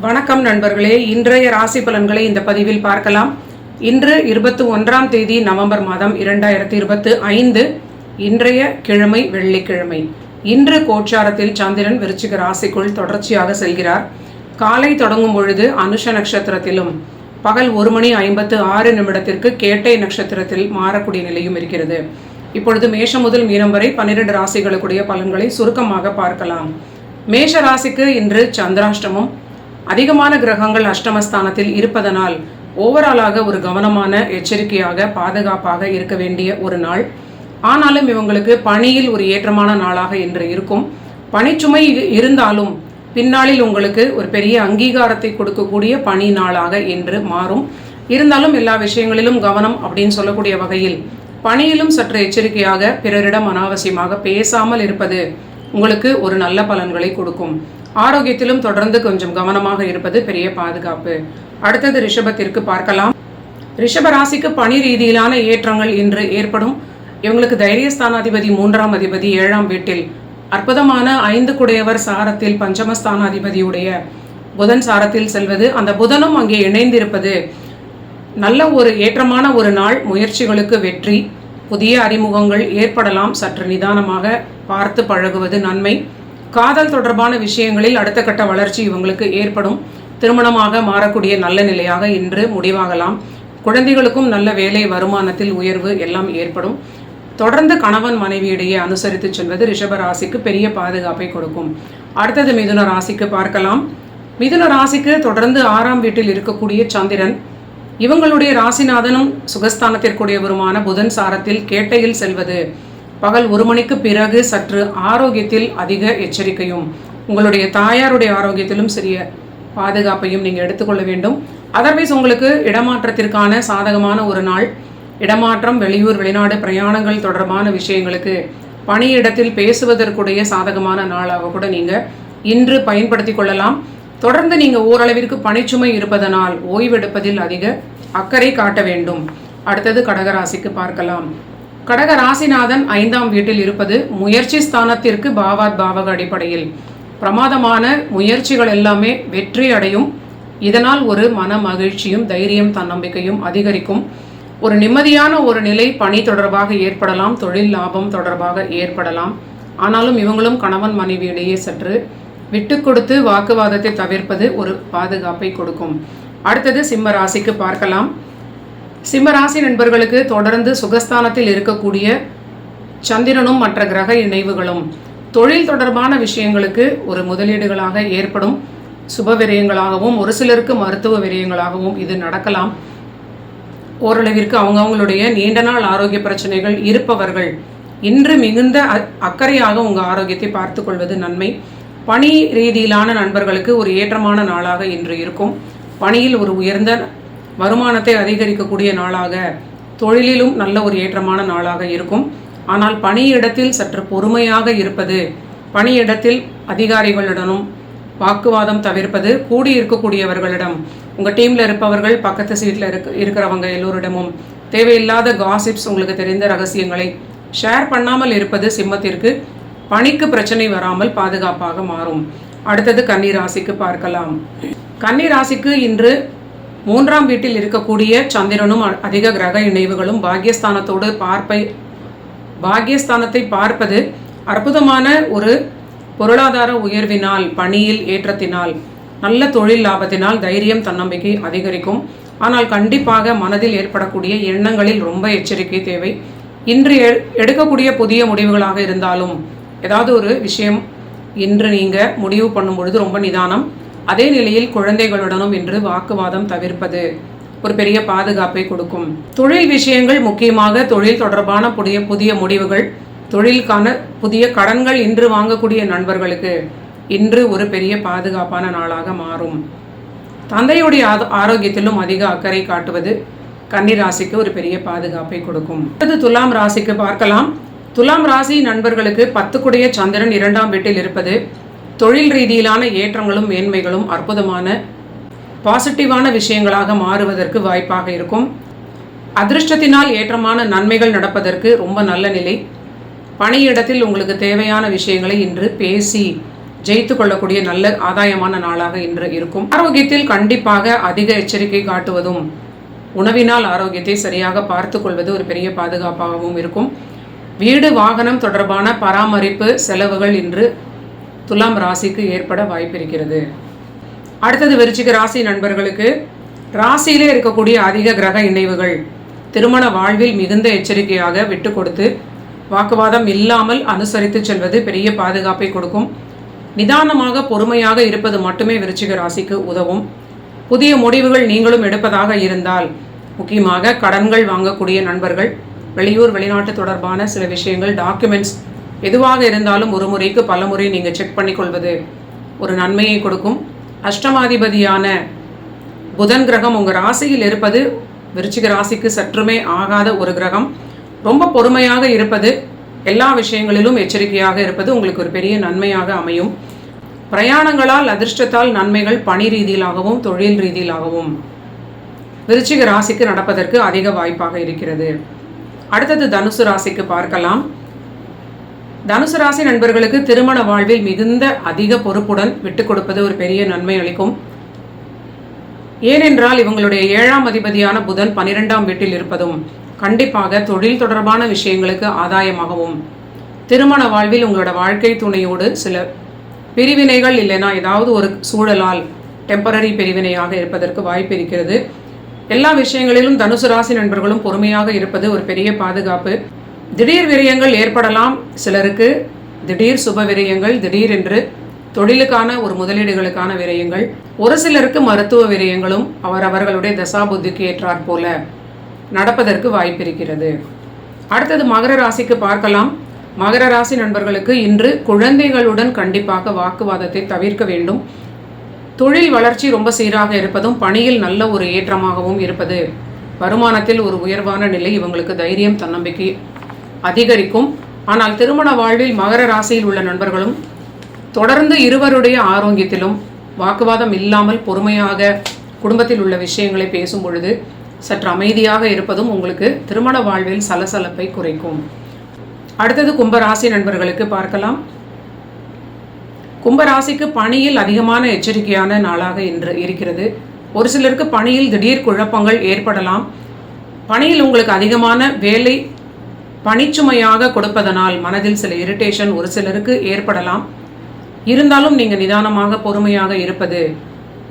வணக்கம் நண்பர்களே, இன்றைய ராசி பலன்களை இந்த பதிவில் பார்க்கலாம். இன்று 21ஆம் தேதி நவம்பர் மாதம் 2025. இன்றைய கிழமை வெள்ளிக்கிழமை. இன்று கோச்சாரத்தில் சந்திரன் விருச்சிக ராசிக்குள் தொடர்ச்சியாக செல்கிறார். காலை தொடங்கும் பொழுது அனுஷ நட்சத்திரத்திலும் பகல் 1:56 கேட்டை நட்சத்திரத்தில் மாறக்கூடிய நிலையும் இருக்கிறது. இப்பொழுது மேஷம் முதல் மீனம் வரை 12 ராசிகளுக்குடைய பலன்களை சுருக்கமாக பார்க்கலாம். மேஷ ராசிக்கு இன்று சந்திராஷ்டமம். அதிகமான கிரகங்கள் அஷ்டமஸ்தானத்தில் இருப்பதனால் ஓவராலாக ஒரு கவனமான, எச்சரிக்கையாக, பாதுகாப்பாக இருக்க வேண்டிய ஒரு நாள். ஆனாலும் இவங்களுக்கு பணியில் ஒரு ஏற்றமான நாளாக இன்று இருக்கும். பணிச்சுமை இருந்தாலும் பின்னாளில் உங்களுக்கு ஒரு பெரிய அங்கீகாரத்தை கொடுக்கக்கூடிய பணி நாளாக இன்று மாறும். இருந்தாலும் எல்லா விஷயங்களிலும் கவனம் அப்படின்னு சொல்லக்கூடிய வகையில் பணியிலும் சற்று எச்சரிக்கையாக, பிறரிடம் அனாவசியமாக பேசாமல் இருப்பது உங்களுக்கு ஒரு நல்ல பலன்களை கொடுக்கும். ஆரோக்கியத்திலும் தொடர்ந்து கொஞ்சம் கவனமாக இருப்பது பெரிய பாதுகாப்பு. அடுத்தது ரிஷபத்திற்கு பார்க்கலாம். ரிஷப ராசிக்கு பணி ரீதியிலான ஏற்றங்கள் இன்று ஏற்படும். இவங்களுக்கு தைரியஸ்தானாதிபதி 3ஆம் அதிபதி 7ஆம் வீட்டில் அற்புதமான 5 குடையவர் சாரத்தில் பஞ்சமஸ்தானாதிபதியுடைய புதன் சாரத்தில் செல்வது, அந்த புதனும் அங்கே இணைந்திருப்பது நல்ல ஒரு ஏற்றமான ஒரு நாள். முயற்சிகளுக்கு வெற்றி, புதிய அறிமுகங்கள் ஏற்படலாம். சற்று நிதானமாக பார்த்து பழகுவது நன்மை. காதல் தொடர்பான விஷயங்களில் அடுத்த கட்ட வளர்ச்சி இவங்களுக்கு ஏற்படும். திருமணமாக மாறக்கூடிய நல்ல நிலையாக இன்று முடிவாகலாம். குழந்தைகளுக்கும் நல்ல வேலை, வருமானத்தில் உயர்வு எல்லாம் ஏற்படும். தொடர்ந்து கணவன் மனைவியிடையே அனுசரித்து செல்வது ரிஷப ராசிக்கு பெரிய பாதுகாப்பை கொடுக்கும். அடுத்தது மிதுன ராசிக்கு பார்க்கலாம். மிதுன ராசிக்கு தொடர்ந்து 6ஆம் வீட்டில் இருக்கக்கூடிய சந்திரன், இவங்களுடைய ராசிநாதனும் சுகஸ்தானத்திற்குரியவருமான புதன் சாரத்தில் கேட்டையில் செல்வது பகல் 1 மணிக்கு பிறகு சற்று ஆரோக்கியத்தில் அதிக எச்சரிக்கையும், உங்களுடைய தாயாருடைய ஆரோக்கியத்திலும் சிறிய பாதுகாப்பையும் நீங்கள் எடுத்துக்கொள்ள வேண்டும். அதர்வைஸ் உங்களுக்கு இடமாற்றத்திற்கான சாதகமான ஒரு நாள். இடமாற்றம், வெளியூர் வெளிநாடு பிரயாணங்கள் தொடர்பான விஷயங்களுக்கு பணியிடத்தில் பேசுவதற்குடைய சாதகமான நாளாக கூட நீங்கள் இன்று பயன்படுத்தி கொள்ளலாம். தொடர்ந்து நீங்கள் ஓரளவிற்கு பணிச்சுமை இருப்பதனால் ஓய்வெடுப்பதில் அதிக அக்கறை காட்ட வேண்டும். அடுத்தது கடகராசிக்கு பார்க்கலாம். கடக ராசிநாதன் 5ஆம் வீட்டில் இருப்பது முயற்சி ஸ்தானத்திற்கு பாவாத் பாவக அடிப்படையில் பிரமாதமான முயற்சிகள் எல்லாமே வெற்றி அடையும். இதனால் ஒரு மன மகிழ்ச்சியும், தைரியம், தன்னம்பிக்கையும் அதிகரிக்கும். ஒரு நிம்மதியான ஒரு நிலை பணி தொடர்பாக ஏற்படலாம், தொழில் லாபம் தொடர்பாக ஏற்படலாம். ஆனாலும் இவங்களும் கணவன் மனைவியிடையே சற்று விட்டு கொடுத்து வாக்குவாதத்தை தவிர்ப்பது ஒரு பாதுகாப்பை கொடுக்கும். அடுத்தது சிம்ம ராசிக்கு பார்க்கலாம். சிம்மராசி நண்பர்களுக்கு தொடர்ந்து சுகஸ்தானத்தில் இருக்கக்கூடிய சந்திரனும் மற்ற கிரக இணைவுகளும் தொழில் தொடர்பான விஷயங்களுக்கு ஒரு முதலீடுகளாக ஏற்படும். சுப விரயங்களாகவும், ஒரு சிலருக்கு மருத்துவ விரயங்களாகவும் இது நடக்கலாம். ஓரளவிற்கு அவங்களுடைய நீண்ட நாள் ஆரோக்கிய பிரச்சனைகள் இருப்பவர்கள் இன்று மிகுந்த அக்கறையாக உங்கள் ஆரோக்கியத்தை பார்த்து கொள்வது நன்மை. பணி ரீதியிலான நண்பர்களுக்கு ஒரு ஏற்றமான நாளாக இன்று இருக்கும். பணியில் ஒரு உயர்ந்த வருமானத்தை அதிகரிக்கக்கூடிய நாளாக, தொழிலிலும் நல்ல ஒரு ஏற்றமான நாளாக இருக்கும். ஆனால் பணியிடத்தில் சற்று பொறுமையாக இருப்பது, பணியிடத்தில் அதிகாரிகளிடமும் வாக்குவாதம் தவிர்ப்பது, கூடி இருக்கக்கூடியவர்களிடம், உங்கள் டீமில் இருப்பவர்கள், பக்கத்து சீட்டில் இருக்கிறவங்க எல்லோரிடமும் தேவையில்லாத காசிப்ஸ், உங்களுக்கு தெரிந்த ரகசியங்களை ஷேர் பண்ணாமல் இருப்பது சிம்மத்திற்கு பணிக்கு பிரச்சனை வராமல் பாதுகாப்பாக மாறும். அடுத்தது கன்னி ராசிக்கு பார்க்கலாம். கன்னி ராசிக்கு இன்று 3ஆம் வீட்டில் இருக்கக்கூடிய சந்திரனும் அதிக கிரக இணைவுகளும் பாக்கியஸ்தானத்தை பார்ப்பது அற்புதமான ஒரு பொருளாதார உயர்வினால், பணியில் ஏற்றத்தினால், நல்ல தொழில் லாபத்தினால் தைரியம், தன்னம்பிக்கை அதிகரிக்கும். ஆனால் கண்டிப்பாக மனதில் ஏற்படக்கூடிய எண்ணங்களில் ரொம்ப எச்சரிக்கை தேவை. இன்று எடுக்கக்கூடிய புதிய முடிவுகளாக இருந்தாலும் ஏதாவது ஒரு விஷயம் இன்று நீங்கள் முடிவு பண்ணும் பொழுது ரொம்ப நிதானம். அதே நிலையில் குழந்தைகளுடனும் இன்று வாக்குவாதம் தவிர்ப்பது ஒரு பெரிய பாதுகாப்பை கொடுக்கும். தொழில் விஷயங்கள், முக்கியமாக தொழில் தொடர்பான புதிய முடிவுகள், தொழிலுக்கான புதிய கடன்கள் இன்று வாங்கக்கூடிய நண்பர்களுக்கு இன்று ஒரு பெரிய பாதுகாப்பான நாளாக மாறும். தந்தையுடைய ஆரோக்கியத்திலும் அதிக அக்கறை காட்டுவது கன்னி ராசிக்கு ஒரு பெரிய பாதுகாப்பை கொடுக்கும். அடுத்து துலாம் ராசிக்கு பார்க்கலாம். துலாம் ராசி நண்பர்களுக்கு 10 குடைய சந்திரன் 2ஆம் வீட்டில் இருப்பது தொழில் ரீதியிலான ஏற்றங்களும் மேன்மைகளும் அற்புதமான பாசிட்டிவான விஷயங்களாக மாறுவதற்கு வாய்ப்பாக இருக்கும். அதிர்ஷ்டத்தினால் ஏற்றமான நன்மைகள் நடப்பதற்கு ரொம்ப நல்ல நிலை. பணியிடத்தில் உங்களுக்கு தேவையான விஷயங்களை இன்று பேசி ஜெயித்து கொள்ளக்கூடிய நல்ல ஆதாயமான நாளாக இன்று இருக்கும். ஆரோக்கியத்தில் கண்டிப்பாக அதிக எச்சரிக்கை காட்டுவதும் உணவினால் ஆரோக்கியத்தை சரியாக பார்த்து கொள்வது ஒரு பெரிய பாதுகாப்பாகவும் இருக்கும். வீடு வாகனம் தொடர்பான பராமரிப்பு செலவுகள் இன்று துலாம் ராசிக்கு ஏற்பட வாய்ப்பிருக்கிறது. அடுத்தது விருச்சிக ராசி நண்பர்களுக்கு ராசியிலே இருக்கக்கூடிய அதிக கிரக இணைவுகள் திருமண வாழ்வில் மிகுந்த எச்சரிக்கையாக விட்டு கொடுத்து வாக்குவாதம் இல்லாமல் அனுசரித்து செல்வது பெரிய பாதுகாப்பை கொடுக்கும். நிதானமாக பொறுமையாக இருப்பது மட்டுமே விருச்சிக ராசிக்கு உதவும். புதிய முடிவுகள் நீங்களும் எடுப்பதாக இருந்தால், முக்கியமாக கடன்கள் வாங்கக்கூடிய நண்பர்கள், வெளியூர் வெளிநாட்டு தொடர்பான சில விஷயங்கள், டாக்குமெண்ட்ஸ் எதுவாக இருந்தாலும் ஒரு முறைக்கு பல முறை நீங்கள் செக் பண்ணிக்கொள்வது ஒரு நன்மையை கொடுக்கும். அஷ்டமாதிபதியான புதன் கிரகம் உங்கள் ராசியில் இருப்பது விருச்சிக ராசிக்கு சற்றுமே ஆகாத ஒரு கிரகம். ரொம்ப பொறுமையாக இருப்பது, எல்லா விஷயங்களிலும் எச்சரிக்கையாக இருப்பது உங்களுக்கு ஒரு பெரிய நன்மையாக அமையும். பிரயாணங்களால் அதிர்ஷ்டத்தால் நன்மைகள் பணி ரீதியிலாகவும் தொழில் ரீதியிலாகவும் விருச்சிக ராசிக்கு நடப்பதற்கு அதிக வாய்ப்பாக இருக்கிறது. அடுத்தது தனுசு ராசிக்கு பார்க்கலாம். தனுசு ராசி நண்பர்களுக்கு திருமண வாழ்வில் மிகுந்த அதிக பொறுப்புடன் விட்டு கொடுப்பது ஒரு பெரிய நன்மை அளிக்கும். ஏனென்றால் இவங்களுடைய 7ஆம் அதிபதியான புதன் 12ஆம் வீட்டில் இருப்பதும் கண்டிப்பாக தொழில் தொடர்பான விஷயங்களுக்கு ஆதாயமாகவும், திருமண வாழ்வில் உங்களோட வாழ்க்கை துணையோடு சில பிரிவினைகள் இல்லைனா ஏதாவது ஒரு சூழலால் டெம்பரரி பிரிவினையாக இருப்பதற்கு வாய்ப்பு இருக்கிறது. எல்லா விஷயங்களிலும் தனுசு ராசி நண்பர்களும் பொறுமையாக இருப்பது ஒரு பெரிய பாதுகாப்பு. திடீர் விரயங்கள் ஏற்படலாம். சிலருக்கு திடீர் சுப விரயங்கள், திடீர் என்று தொழிலுக்கான ஒரு முதலீடுகளுக்கான விரயங்கள், ஒரு சிலருக்கு மருத்துவ விரயங்களும் அவர்களுடைய தசாபுத்திக்கு ஏற்றாற் போல நடப்பதற்கு வாய்ப்பிருக்கிறது. அடுத்தது மகர ராசிக்கு பார்க்கலாம். மகர ராசி நண்பர்களுக்கு இன்று குழந்தைகளுடன் கண்டிப்பாக வாக்குவாதத்தை தவிர்க்க வேண்டும். தொழில் வளர்ச்சி ரொம்ப சீராக இருப்பதும் பணியில் நல்ல ஒரு ஏற்றமாகவும் இருப்பது, வருமானத்தில் ஒரு உயர்வான நிலை இவங்களுக்கு தைரியம் தன்னம்பிக்கை அதிகரிக்கும். ஆனால் திருமண வாழ்வில் மகர ராசியில் உள்ள நண்பர்களும் தொடர்ந்து இருவருடைய ஆரோக்கியத்திலும் வாக்குவாதம் இல்லாமல் பொறுமையாக குடும்பத்தில் உள்ள விஷயங்களை பேசும் பொழுது சற்று அமைதியாக இருப்பதும் உங்களுக்கு திருமண வாழ்வில் சலசலப்பை குறைக்கும். அடுத்தது கும்பராசி நண்பர்களுக்கு பார்க்கலாம். கும்பராசிக்கு பணியில் அதிகமான எச்சரிக்கையான நாளாக இன்று இருக்கிறது. ஒரு சிலருக்கு பணியில் திடீர் குழப்பங்கள் ஏற்படலாம். பணியில் உங்களுக்கு அதிகமான வேலை பணிச்சுமையாக கொடுப்பதனால் மனதில் சில இரிட்டேஷன் ஒரு சிலருக்கு ஏற்படலாம். இருந்தாலும் நீங்கள் நிதானமாக பொறுமையாக இருப்பது,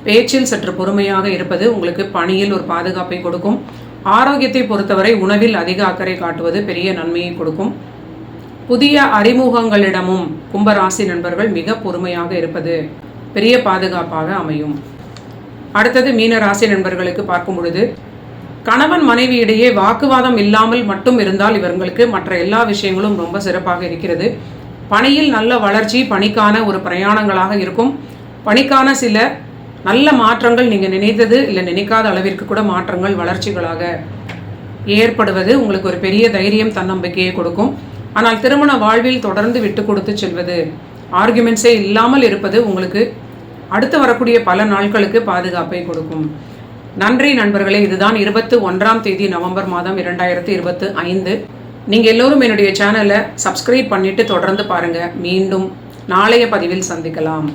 பேச்சில் சற்று பொறுமையாக இருப்பது உங்களுக்கு பணியில் ஒரு பாதுகாப்பை கொடுக்கும். ஆரோக்கியத்தை பொறுத்தவரை உணவில் அதிக அக்கறை காட்டுவது பெரிய நன்மையை கொடுக்கும். புதிய அறிமுகங்களிடமும் கும்பராசி நண்பர்கள் மிக பொறுமையாக இருப்பது பெரிய பாதுகாப்பாக அமையும். அடுத்தது மீன ராசி நண்பர்களுக்கு பார்க்கும் பொழுது, கணவன் மனைவி இடையே வாக்குவாதம் இல்லாமல் மட்டும் இருந்தால் இவர்களுக்கு மற்ற எல்லா விஷயங்களும் ரொம்ப சிறப்பாக இருக்கிறது. பணியில் நல்ல வளர்ச்சி, பணிக்கான ஒரு பிரயாணங்களாக இருக்கும். பணிக்கான சில நல்ல மாற்றங்கள், நீங்கள் நினைத்தது இல்லை நினைக்காத அளவிற்கு கூட மாற்றங்கள் வளர்ச்சிகளாக ஏற்படுவது உங்களுக்கு ஒரு பெரிய தைரியம் தன்னம்பிக்கையை கொடுக்கும். ஆனால் திருமண வாழ்வில் தொடர்ந்து விட்டு கொடுத்து செல்வது, ஆர்குமெண்ட்ஸே இல்லாமல் இருப்பது உங்களுக்கு அடுத்து வரக்கூடிய பல நாட்களுக்கு பாதுகாப்பை கொடுக்கும். நன்றி நண்பர்களே. இதுதான் 21ஆம் தேதி நவம்பர் மாதம் 2025. நீங்கள் எல்லோரும் என்னுடைய சேனலை சப்ஸ்கிரைப் பண்ணிவிட்டு தொடர்ந்து பாருங்கள். மீண்டும் நாளைய பதிவில் சந்திக்கலாம்.